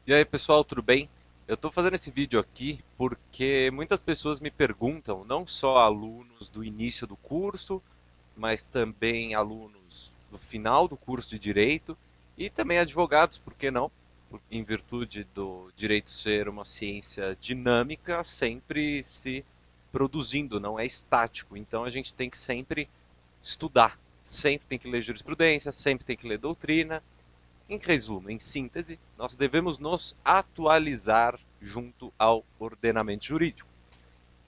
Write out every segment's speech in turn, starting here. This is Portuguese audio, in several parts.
E aí pessoal, tudo bem? Eu estou fazendo esse vídeo aqui porque muitas pessoas me perguntam, não só alunos do início do curso, mas também alunos do final do curso de Direito e também advogados, por que não? Em virtude do direito ser uma ciência dinâmica, sempre se produzindo, não é estático. Então a gente tem que sempre estudar, sempre tem que ler jurisprudência, sempre tem que ler doutrina. Em resumo, em síntese, nós devemos nos atualizar junto ao ordenamento jurídico.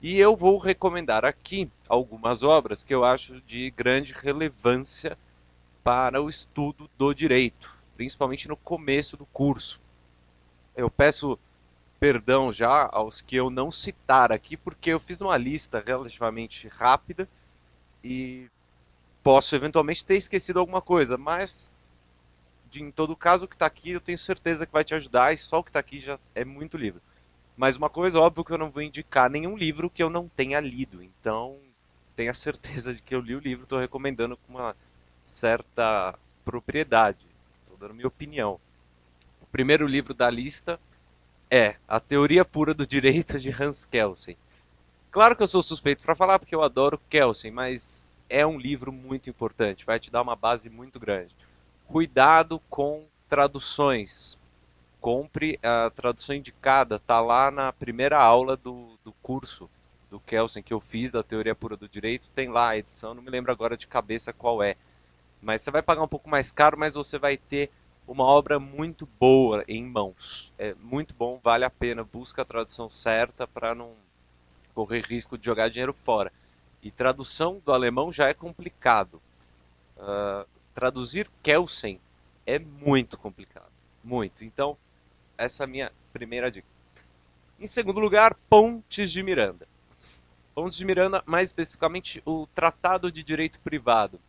E eu vou recomendar aqui algumas obras que eu acho de grande relevância para o estudo do direito, principalmente no começo do curso. Eu peço perdão já aos que eu não citar aqui, porque eu fiz uma lista relativamente rápida e posso eventualmente ter esquecido alguma coisa, mas em todo caso, o que está aqui eu tenho certeza que vai te ajudar e só o que está aqui já é muito livro. Mas uma coisa, óbvio que eu não vou indicar nenhum livro que eu não tenha lido. Então, tenha certeza de que eu li o livro, estou recomendando com uma certa propriedade. Estou dando minha opinião. O primeiro livro da lista é A Teoria Pura do Direito de Hans Kelsen. Claro que eu sou suspeito para falar porque eu adoro Kelsen, mas é um livro muito importante, vai te dar uma base muito grande. Cuidado com traduções. Compre a tradução indicada, tá lá na primeira aula do curso do Kelsen que eu fiz da Teoria Pura do Direito, tem lá a edição, não me lembro agora de cabeça qual é. Mas você vai pagar um pouco mais caro, mas você vai ter uma obra muito boa em mãos. É muito bom, vale a pena. Busca a tradução certa para não correr risco de jogar dinheiro fora. E tradução do alemão já é complicado. Traduzir Kelsen é muito complicado. Muito. Então, essa é a minha primeira dica. Em segundo lugar, Pontes de Miranda. Pontes de Miranda, mais especificamente o Tratado de Direito Privado.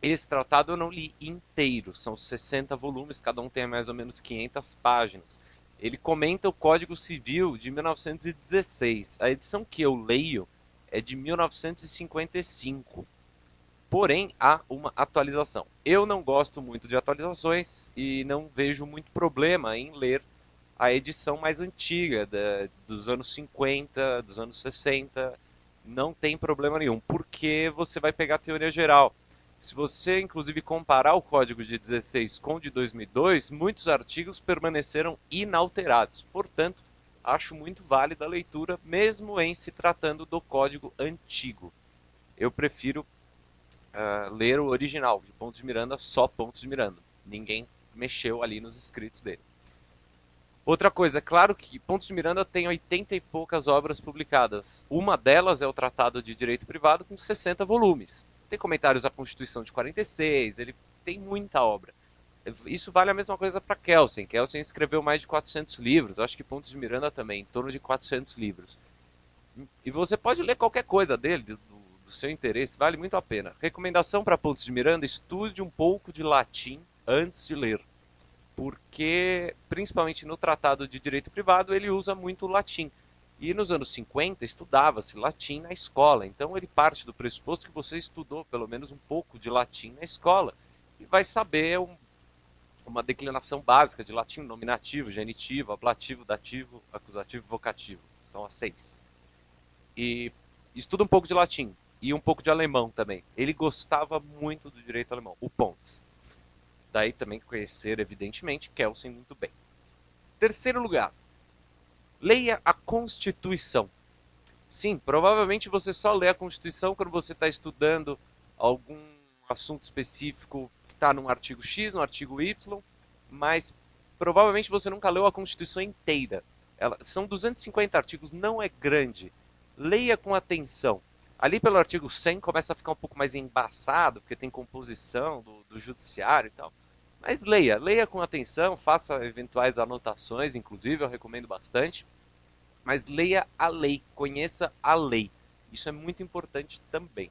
Esse tratado eu não li inteiro, são 60 volumes, cada um tem mais ou menos 500 páginas. Ele comenta o Código Civil de 1916. A edição que eu leio é de 1955. Porém, há uma atualização. Eu não gosto muito de atualizações e não vejo muito problema em ler a edição mais antiga, dos anos 50, dos anos 60. Não tem problema nenhum, porque você vai pegar a teoria geral. Se você, inclusive, comparar o código de 16 com o de 2002, muitos artigos permaneceram inalterados. Portanto, acho muito válida a leitura, mesmo em se tratando do código antigo. Eu prefiro ler o original de Pontos de Miranda, só Pontos de Miranda. Ninguém mexeu ali nos escritos dele. Outra coisa, é claro que Pontos de Miranda tem 80 e poucas obras publicadas. Uma delas é o Tratado de Direito Privado com 60 volumes. Tem comentários à Constituição de 46, ele tem muita obra. Isso vale a mesma coisa para Kelsen. Kelsen escreveu mais de 400 livros, acho que Pontos de Miranda também, em torno de 400 livros. E você pode ler qualquer coisa dele, do seu interesse, vale muito a pena. Recomendação para Pontos de Miranda: estude um pouco de latim antes de ler, porque, principalmente no Tratado de Direito Privado, ele usa muito o latim. E nos anos 50 estudava-se latim na escola, então ele parte do pressuposto que você estudou pelo menos um pouco de latim na escola e vai saber uma declinação básica de latim: nominativo, genitivo, ablativo, dativo, acusativo, vocativo. São as 6. E estuda um pouco de latim e um pouco de alemão também. Ele gostava muito do direito alemão, o Pontes. Daí também conhecer, evidentemente, Kelsen muito bem. Terceiro lugar, leia a Constituição. Sim, provavelmente você só lê a Constituição quando você está estudando algum assunto específico que está num artigo X, no artigo Y, mas provavelmente você nunca leu a Constituição inteira. São 250 artigos, não é grande. Leia com atenção. Ali pelo artigo 100 começa a ficar um pouco mais embaçado, porque tem composição do judiciário e tal. Mas leia com atenção, faça eventuais anotações, inclusive eu recomendo bastante. Mas leia a lei, conheça a lei. Isso é muito importante também.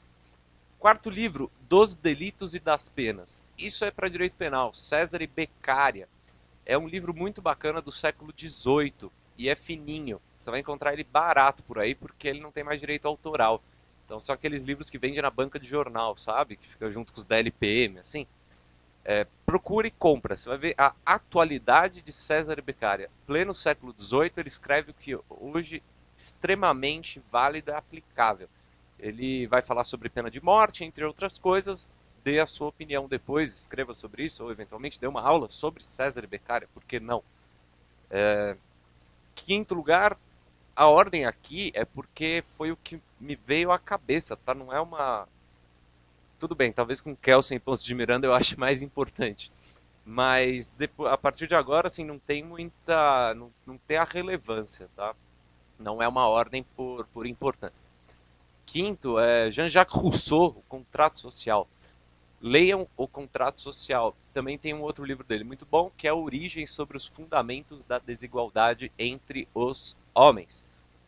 Quarto livro, Dos Delitos e das Penas. Isso é para direito penal, César e Beccaria. É um livro muito bacana do século XVIII e é fininho. Você vai encontrar ele barato por aí porque ele não tem mais direito autoral. Então são aqueles livros que vendem na banca de jornal, sabe? Que fica junto com os da LPM, assim. Procure e compra. Você vai ver a atualidade de César Beccaria. Pleno século XVIII, ele escreve o que hoje extremamente válido e aplicável. Ele vai falar sobre pena de morte, entre outras coisas. Dê a sua opinião depois, escreva sobre isso, ou eventualmente dê uma aula sobre César Beccaria, por que não? Quinto lugar, a ordem aqui é porque foi o que me veio à cabeça, tá? Não é uma... Tudo bem, talvez com Kelsen e Ponce de Miranda eu ache mais importante. Mas depois, a partir de agora, assim, não tem muita... Não tem a relevância, tá? Não é uma ordem por importância. Quinto, é Jean-Jacques Rousseau, O Contrato Social. Leiam O Contrato Social. Também tem um outro livro dele muito bom, que é Origem sobre os Fundamentos da Desigualdade entre os Homens.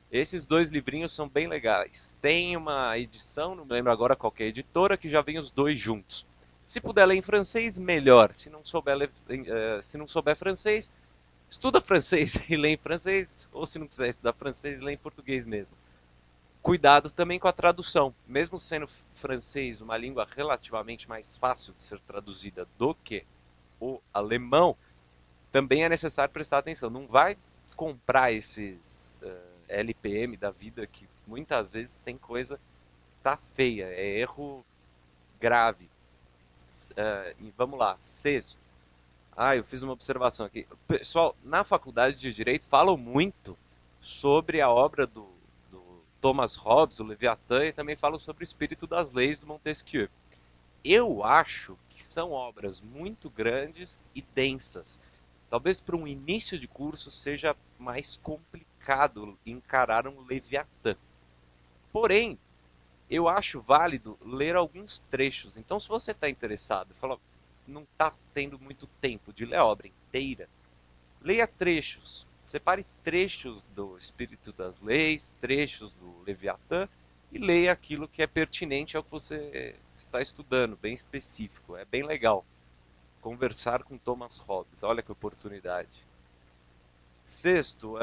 Esses dois livrinhos são bem legais. Tem uma edição, não me lembro agora qual que é a editora, que já vem os dois juntos. Se puder ler em francês, melhor. Se não souber francês, estuda francês e lê em francês. Ou se não quiser estudar francês, lê em português mesmo. Cuidado também com a tradução. Mesmo sendo francês uma língua relativamente mais fácil de ser traduzida do que o alemão, também é necessário prestar atenção. Não vai comprar esses LPM da vida que muitas vezes tem coisa que tá feia, é erro grave. E vamos lá, sexto. Eu fiz uma observação aqui. Pessoal, na faculdade de Direito falam muito sobre a obra do Thomas Hobbes, o Leviatã, e também falam sobre o Espírito das Leis do Montesquieu. Eu acho que são obras muito grandes e densas. Talvez para um início de curso seja mais complicado encarar um Leviatã. Porém, eu acho válido ler alguns trechos. Então, se você está interessado e fala, não está tendo muito tempo de ler a obra inteira, leia trechos. Separe trechos do Espírito das Leis, trechos do Leviatã, e leia aquilo que é pertinente ao que você está estudando, bem específico. É bem legal. Conversar com Thomas Hobbes, olha que oportunidade. Sexto,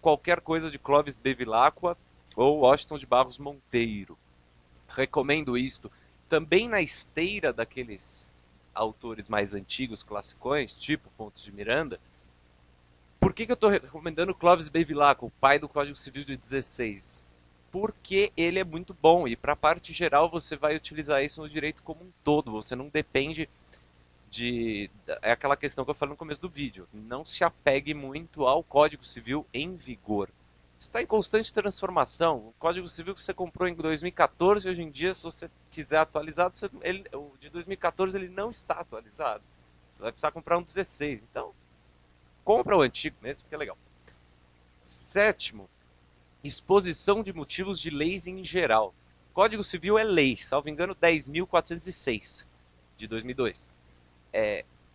qualquer coisa de Clovis Bevilacqua ou Washington de Barros Monteiro. Recomendo isto. Também na esteira daqueles autores mais antigos, classicões, tipo Pontes de Miranda. Por que eu estou recomendando Clovis Bevilacqua, o pai do Código Civil de 16? Porque ele é muito bom e para a parte geral você vai utilizar isso no direito como um todo. Você não depende é aquela questão que eu falei no começo do vídeo. Não se apegue muito ao Código Civil em vigor. Está em constante transformação. O Código Civil que você comprou em 2014, hoje em dia, se você quiser atualizado, o de 2014 ele não está atualizado. Você vai precisar comprar um 16. Então, compra o antigo mesmo, que é legal. Sétimo, exposição de motivos de leis em geral. Código Civil é lei, salvo engano, 10.406 de 2002.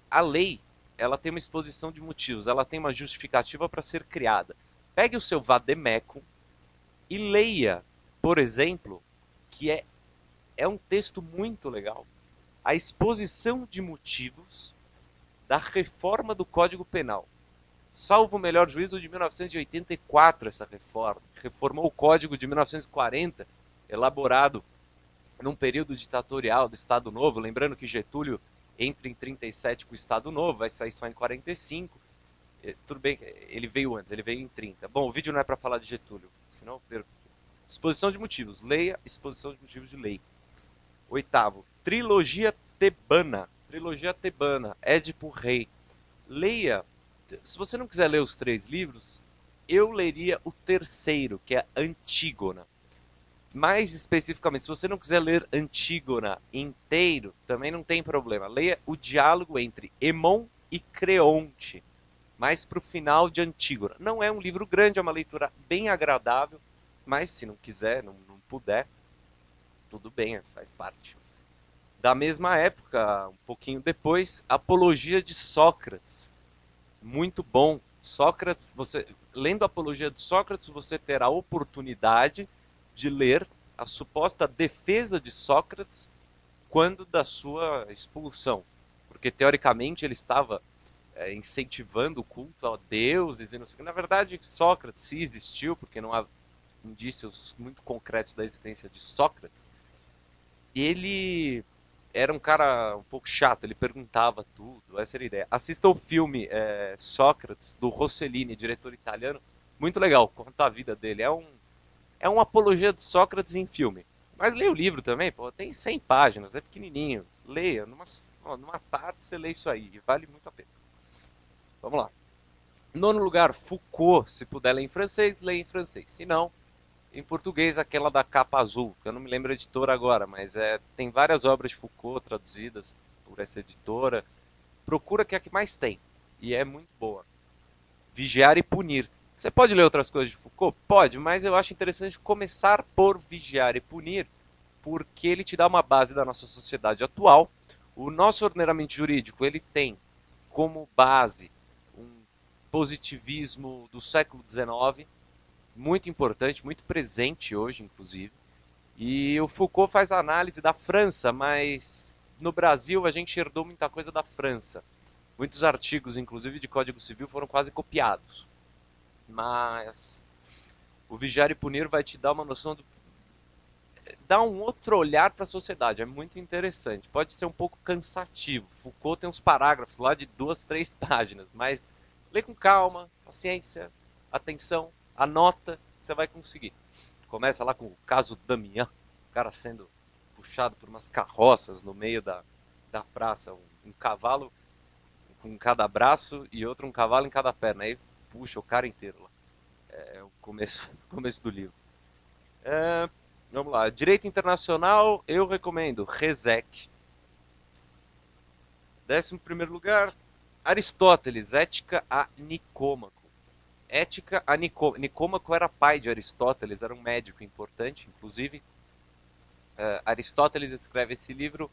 A lei, ela tem uma exposição de motivos, ela tem uma justificativa para ser criada. Pegue o seu vademecum e leia, por exemplo, que é um texto muito legal, a exposição de motivos da reforma do Código Penal. Salvo o melhor juízo de 1984, essa reforma. Reformou o Código de 1940, elaborado num período ditatorial do Estado Novo. Lembrando que Getúlio entra em 37 com o Estado Novo, vai sair só em 45. Tudo bem, ele veio antes, ele veio em 30. Bom, o vídeo não é para falar de Getúlio, senão eu perco. Exposição de motivos. Leia exposição de motivos de lei. Oitavo, trilogia tebana. Trilogia tebana, Édipo Rei. Leia. Se você não quiser ler os 3 livros, eu leria o terceiro, que é Antígona. Mais especificamente, se você não quiser ler Antígona inteiro, também não tem problema. Leia o diálogo entre Hemon e Creonte, mais para o final de Antígona. Não é um livro grande, é uma leitura bem agradável, mas se não quiser, não puder, tudo bem, faz parte. Da mesma época, um pouquinho depois, Apologia de Sócrates. Muito bom. Sócrates, lendo a Apologia de Sócrates, você terá a oportunidade de ler a suposta defesa de Sócrates quando da sua expulsão. Porque, teoricamente, ele estava incentivando o culto a deuses e não sei o que. Na verdade, Sócrates sim existiu, porque não há indícios muito concretos da existência de Sócrates. Ele era um cara um pouco chato, ele perguntava tudo, essa era a ideia. Assista o filme Sócrates, do Rossellini, diretor italiano, muito legal, conta a vida dele. É um apologia de Sócrates em filme. Mas leia o livro também, pô, tem 100 páginas, é pequenininho. Leia, numa tarde você lê isso aí, vale muito a pena. Vamos lá. Nono lugar, Foucault, se puder ler em francês, leia em francês. Se não, em português, aquela da capa azul, que eu não me lembro a editora agora, mas tem várias obras de Foucault traduzidas por essa editora. Procura que é a que mais tem, e é muito boa. Vigiar e Punir. Você pode ler outras coisas de Foucault? Pode, mas eu acho interessante começar por Vigiar e Punir, porque ele te dá uma base da nossa sociedade atual. O nosso ordenamento jurídico ele tem como base um positivismo do século XIX, muito importante, muito presente hoje, inclusive. E o Foucault faz a análise da França, mas no Brasil a gente herdou muita coisa da França. Muitos artigos, inclusive de Código Civil, foram quase copiados. Mas o Vigiar e Punir vai te dar uma noção do. Dá um outro olhar para a sociedade, é muito interessante. Pode ser um pouco cansativo. Foucault tem uns parágrafos lá de 2, 3 páginas, mas lê com calma, paciência, atenção, anota, você vai conseguir. Começa lá com o caso Damián, o cara sendo puxado por umas carroças no meio da praça, um cavalo com cada braço e outro um cavalo em cada perna. Aí puxa o cara inteiro lá. É o começo, começo do livro. É, vamos lá. Direito Internacional, eu recomendo Rezec. 11º lugar, Aristóteles, Ética a Nicômaco. Ética a Nicômaco. Nicômaco era pai de Aristóteles, era um médico importante, inclusive. Aristóteles escreve esse livro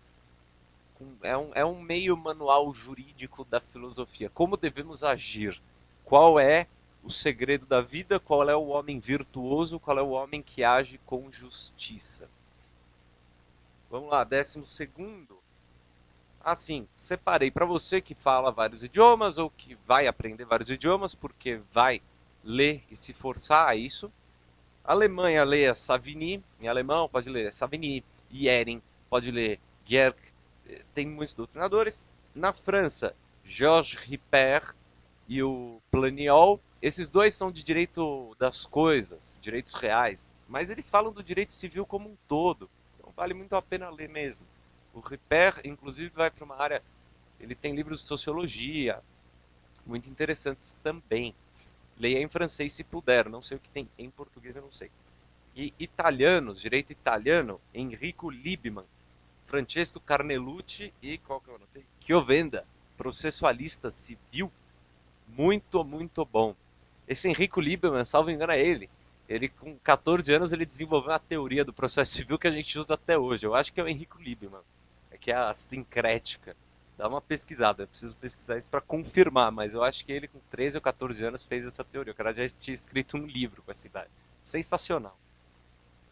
é um meio manual jurídico da filosofia. Como devemos agir? Qual é o segredo da vida? Qual é o homem virtuoso? Qual é o homem que age com justiça? Vamos lá, 12º. Assim, separei para você que fala vários idiomas ou que vai aprender vários idiomas porque vai ler e se forçar a isso. Alemanha, leia Savigny, em alemão pode ler Savigny, Yering, pode ler Gierk, tem muitos doutrinadores. Na França, Georges Ripert e o Planiol, esses dois são de direito das coisas, direitos reais, mas eles falam do direito civil como um todo, então vale muito a pena ler mesmo. O Ripert, inclusive, vai para uma área, ele tem livros de sociologia, muito interessantes também. Leia em francês se puder, não sei o que tem em português, eu não sei. E italianos, direito italiano, Enrico Liebman, Francesco Carnelucci e qual que eu anotei? Chiovenda, processualista civil, muito, muito bom. Esse Enrico Liebman, salvo engano, é ele. Ele, com 14 anos, ele desenvolveu a teoria do processo civil que a gente usa até hoje. Eu acho que é o Enrico Liebman, que é a sincrética. Dá uma pesquisada, eu preciso pesquisar isso para confirmar, mas eu acho que ele com 13 ou 14 anos fez essa teoria. O cara já tinha escrito um livro com essa idade. Sensacional.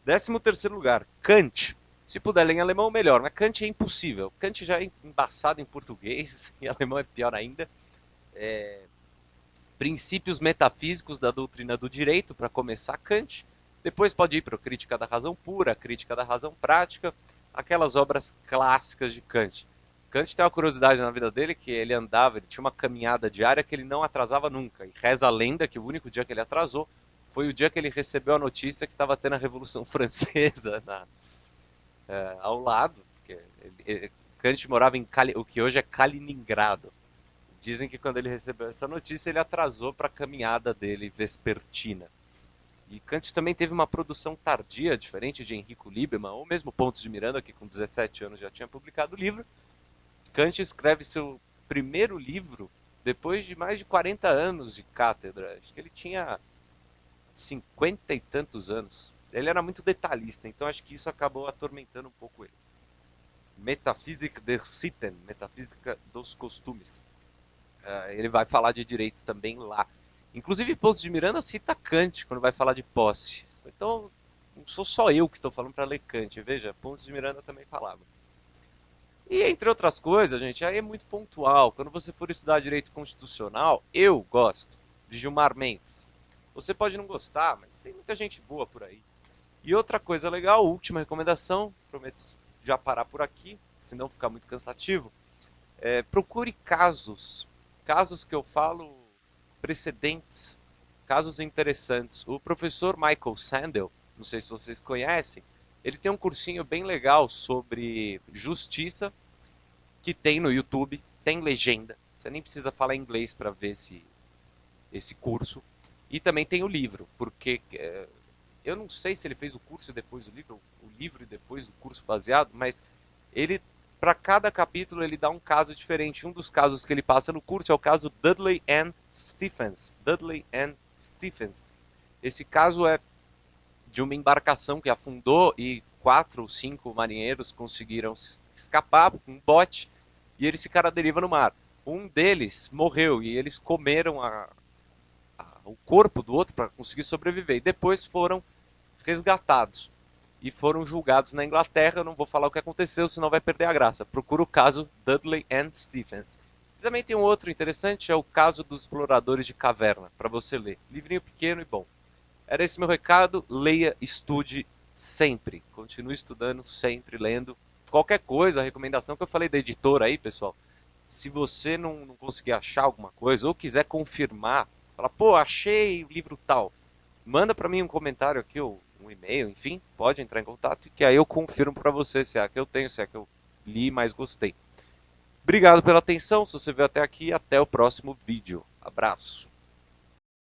13º lugar, Kant. Se puder ler em alemão, melhor, mas Kant é impossível. Kant já é embaçado em português, em alemão é pior ainda. Princípios metafísicos da doutrina do direito, para começar, Kant. Depois pode ir para a Crítica da Razão Pura, a Crítica da Razão Prática, aquelas obras clássicas de Kant. Kant tem uma curiosidade na vida dele que ele andava, ele tinha uma caminhada diária que ele não atrasava nunca. E reza a lenda que o único dia que ele atrasou foi o dia que ele recebeu a notícia que estava tendo a Revolução Francesa ao lado. Porque Kant morava em o que hoje é Kaliningrado. Dizem que quando ele recebeu essa notícia ele atrasou para a caminhada dele vespertina. E Kant também teve uma produção tardia, diferente de Enrico Liebman, ou mesmo Pontes de Miranda, que com 17 anos já tinha publicado o livro. Kant escreve seu primeiro livro depois de mais de 40 anos de cátedra. Acho que ele tinha 50 e tantos anos. Ele era muito detalhista, então acho que isso acabou atormentando um pouco ele. Metaphysica der Sitten, Metafísica dos Costumes. Ele vai falar de direito também lá. Inclusive, Pontes de Miranda cita Kant quando vai falar de posse. Então, não sou só eu que estou falando para ler Kant. Veja, Pontes de Miranda também falava. E, entre outras coisas, gente, aí é muito pontual. Quando você for estudar direito constitucional, eu gosto de Gilmar Mendes. Você pode não gostar, mas tem muita gente boa por aí. E outra coisa legal, última recomendação, prometo já parar por aqui. senão fica muito cansativo. Procure casos que eu falo precedentes, casos interessantes. O professor Michael Sandel, não sei se vocês conhecem, ele tem um cursinho bem legal sobre justiça que tem no YouTube, tem legenda. Você nem precisa falar inglês para ver esse curso. E também tem o livro, porque eu não sei se ele fez o curso e depois o livro e depois o curso baseado, mas ele, para cada capítulo, ele dá um caso diferente. Um dos casos que ele passa no curso é o caso Dudley and Stephens. Dudley and Stephens. Esse caso é de uma embarcação que afundou e 4 ou 5 marinheiros conseguiram escapar com um bote e eles ficaram à deriva no mar. Um deles morreu e eles comeram o corpo do outro para conseguir sobreviver. E depois foram resgatados e foram julgados na Inglaterra. Eu não vou falar o que aconteceu, senão vai perder a graça. Procura o caso Dudley and Stephens. E também tem um outro interessante, é o caso dos exploradores de caverna, para você ler. Livrinho pequeno e bom. Era esse meu recado. Leia, estude sempre. Continue estudando sempre, lendo. Qualquer coisa, a recomendação que eu falei da editora aí, pessoal. Se você não conseguir achar alguma coisa ou quiser confirmar, fala, pô, achei o livro tal. Manda para mim um comentário aqui, ou um e-mail, enfim, pode entrar em contato, que aí eu confirmo para você se é a que eu tenho, se é a que eu li, mas gostei. Obrigado pela atenção, se você veio até aqui, até o próximo vídeo. Abraço.